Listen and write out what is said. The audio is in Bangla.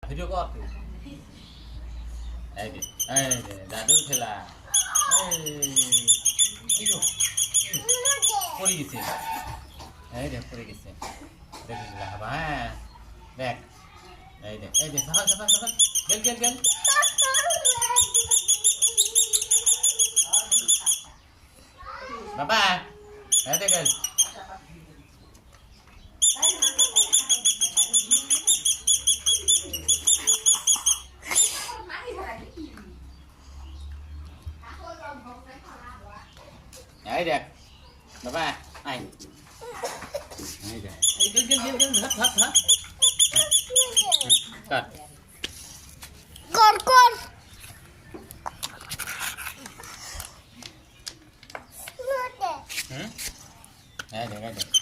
ভিডিও কর তুই। এই যে দাদুর খেলা। কি গো পড়ে গেছে, এই দেখ পড়ে গেছে, দেখিস বাবা। হ্যাঁ দেখ, এই দেখ সকাল সকাল সকাল গেল গেল গেল। বাবা এই দেখ গেল। এই দেখ বাবা আই, এই দেখ এই গেল গেল গেল গেল, ধর ধর ধর কর কর হুম, এই দেখ